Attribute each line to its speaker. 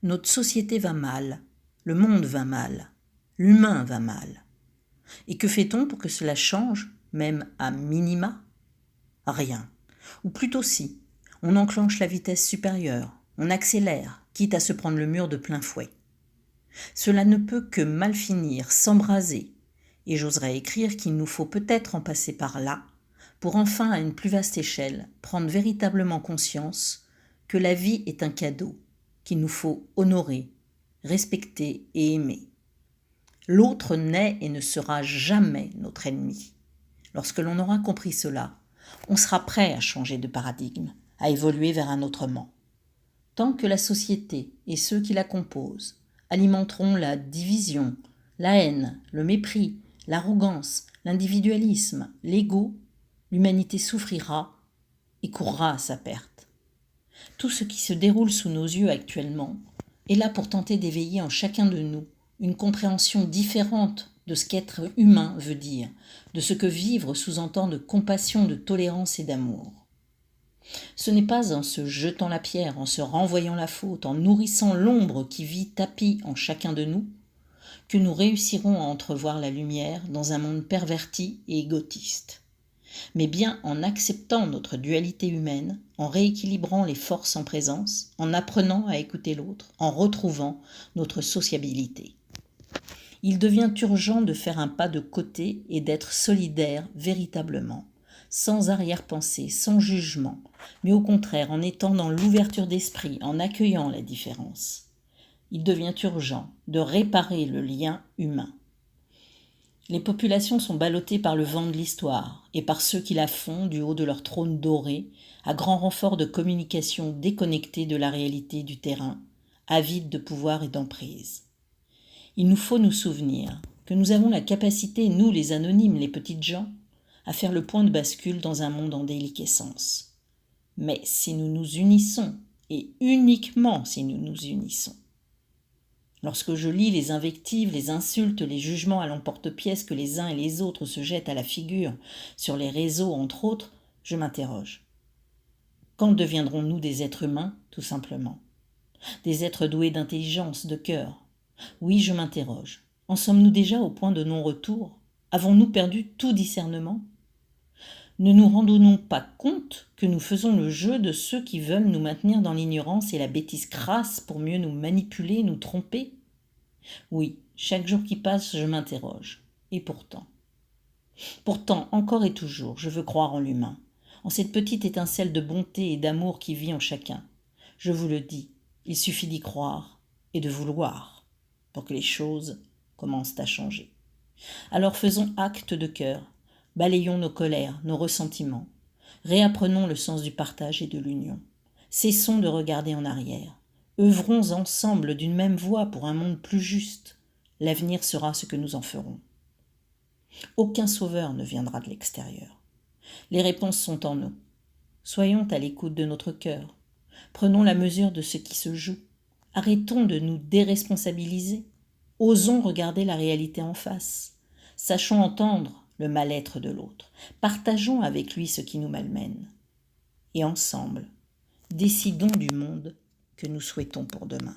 Speaker 1: Notre société va mal, le monde va mal, l'humain va mal. Et que fait-on pour que cela change, même à minima? Rien. Ou plutôt si, on enclenche la vitesse supérieure, on accélère, quitte à se prendre le mur de plein fouet. Cela ne peut que mal finir, s'embraser, et j'oserais écrire qu'il nous faut peut-être en passer par là, pour enfin, à une plus vaste échelle, prendre véritablement conscience que la vie est un cadeau, qu'il nous faut honorer, respecter et aimer. L'autre n'est et ne sera jamais notre ennemi. Lorsque l'on aura compris cela, on sera prêt à changer de paradigme, à évoluer vers un autrement. Tant que la société et ceux qui la composent alimenteront la division, la haine, le mépris, l'arrogance, l'individualisme, l'ego, l'humanité souffrira et courra à sa perte. Tout ce qui se déroule sous nos yeux actuellement est là pour tenter d'éveiller en chacun de nous une compréhension différente de ce qu'être humain veut dire, de ce que vivre sous-entend de compassion, de tolérance et d'amour. Ce n'est pas en se jetant la pierre, en se renvoyant la faute, en nourrissant l'ombre qui vit tapie en chacun de nous, que nous réussirons à entrevoir la lumière dans un monde perverti et égotiste. Mais bien en acceptant notre dualité humaine, en rééquilibrant les forces en présence, en apprenant à écouter l'autre, en retrouvant notre sociabilité. Il devient urgent de faire un pas de côté et d'être solidaire véritablement, sans arrière-pensée, sans jugement, mais au contraire en étant dans l'ouverture d'esprit, en accueillant la différence. Il devient urgent de réparer le lien humain. Les populations sont ballottées par le vent de l'histoire et par ceux qui la font du haut de leur trône doré, à grand renfort de communication déconnectée de la réalité du terrain, avides de pouvoir et d'emprise. Il nous faut nous souvenir que nous avons la capacité, nous les anonymes, les petites gens, à faire le point de bascule dans un monde en déliquescence. Mais si nous nous unissons, et uniquement si nous nous unissons. Lorsque je lis les invectives, les insultes, les jugements à l'emporte-pièce que les uns et les autres se jettent à la figure, sur les réseaux entre autres, je m'interroge. Quand deviendrons-nous des êtres humains, tout simplement? Des êtres doués d'intelligence, de cœur? Oui, je m'interroge. En sommes-nous déjà au point de non-retour? Avons-nous perdu tout discernement? Ne nous rendons-nous pas compte que nous faisons le jeu de ceux qui veulent nous maintenir dans l'ignorance et la bêtise crasse pour mieux nous manipuler, nous tromper? Oui, chaque jour qui passe, je m'interroge. Et pourtant, encore et toujours, je veux croire en l'humain, en cette petite étincelle de bonté et d'amour qui vit en chacun. Je vous le dis, il suffit d'y croire et de vouloir pour que les choses commencent à changer. Alors faisons acte de cœur, balayons nos colères, nos ressentiments, réapprenons le sens du partage et de l'union. Cessons de regarder en arrière, œuvrons ensemble d'une même voie pour un monde plus juste. L'avenir sera ce que nous en ferons. Aucun sauveur ne viendra de l'extérieur. Les réponses sont en nous. Soyons à l'écoute de notre cœur. Prenons la mesure de ce qui se joue. Arrêtons de nous déresponsabiliser. Osons regarder la réalité en face. Sachons entendre le mal-être de l'autre. Partageons avec lui ce qui nous malmène. Et ensemble, décidons du monde que nous souhaitons pour demain.